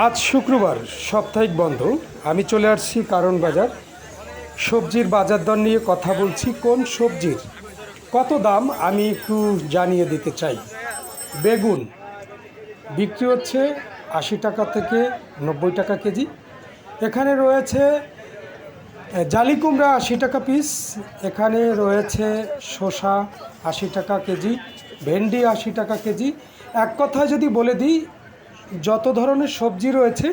আজ শুক্রবার সাপ্তাহিক বন্ধ। আমি চলে আসছি কারণ বাজার। সবজির বাজার দর নিয়ে কথা বলছি। কোন সবজির কত দাম আমি একটু জানিয়ে দিতে চাই। বেগুন বিক্রি হচ্ছে 80 টাকা থেকে 90 টাকা কেজি। এখানে রয়েছে জালি কুমড়া 80 টাকা পিস। এখানে রয়েছে শসা 80 টাকা কেজি, ভেন্ডি 80 টাকা কেজি। এক কথায় যদি বলে দিই, যত ধরনের সবজি রয়েছে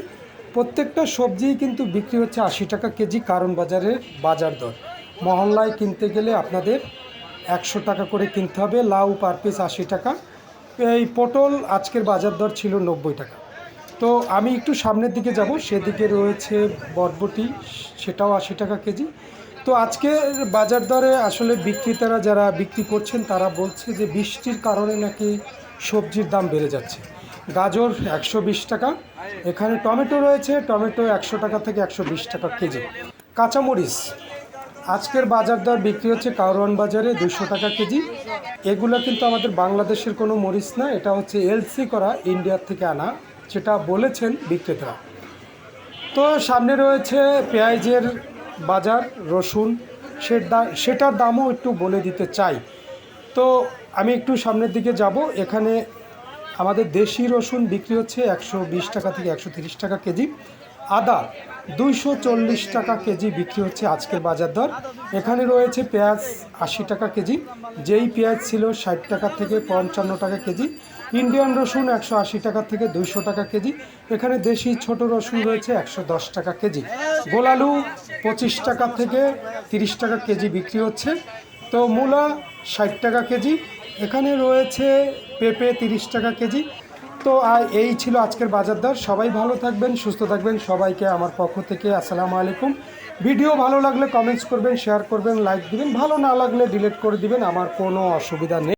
প্রত্যেকটা সবজিই কিন্তু বিক্রি হচ্ছে 80 টাকা কেজি। কারণ বাজারের বাজার দর মহল্লায় কিনতে গেলে আপনাদের 100 টাকা করে কিনতে হবে। লাউ পার পিস 80 টাকা। এই পটল আজকের বাজার দর ছিল 90 টাকা। তো আমি একটু সামনের দিকে যাব, সেদিকে রয়েছে বরবটি, সেটাও 80 টাকা কেজি। তো আজকের বাজার দরে আসলে বিক্রেতারা যারা বিক্রি করছেন তারা বলছে যে বৃষ্টির কারণে নাকি সবজির দাম বেড়ে যাচ্ছে। গাজর 120 টাকা। এখানে টমেটো রয়েছে, টমেটো 100 টাকা থেকে 120 টাকা কেজি। কাঁচামরিচ আজকের বাজার দর বিক্রি হচ্ছে কারওয়ান বাজারে 200 টাকা কেজি। এগুলো কিন্তু আমাদের বাংলাদেশের কোনো মরিচ না, এটা হচ্ছে এলসি করা, ইন্ডিয়ার থেকে আনা, যেটা বলেছেন বিক্রেতারা। তো সামনে রয়েছে পেঁয়াজের বাজার, রসুন, সেটার দামও একটু বলে দিতে চাই। তো আমি একটু সামনের দিকে যাব। এখানে আমাদের দেশি রসুন বিক্রি হচ্ছে 120 টাকা থেকে 130 টাকা কেজি। আদা 240 টাকা কেজি বিক্রি হচ্ছে আজকের বাজার দর। এখানে রয়েছে পেঁয়াজ 80 টাকা কেজি, যেই পেঁয়াজ ছিল 60 টাকা থেকে 55 টাকা কেজি। ইন্ডিয়ান রসুন 180 টাকা থেকে 200 টাকা কেজি। এখানে দেশি ছোট রসুন রয়েছে 110 টাকা কেজি। গোলালু 25 টাকা থেকে 30 টাকা কেজি বিক্রি হচ্ছে। তো মূলা 60 টাকা কেজি। এখানে রয়েছে পেঁপে 30 টাকা কেজি। তো এই ছিল আজকের বাজার দর। সবাই ভালো থাকবেন, সুস্থ থাকবেন। সবাইকে আমার পক্ষ থেকে আসসালামু আলাইকুম। ভিডিও ভালো লাগলে কমেন্টস করবেন, শেয়ার করবেন, লাইক দিবেন। ভালো না লাগলে ডিলিট করে দিবেন, আমার কোনো অসুবিধা নেই।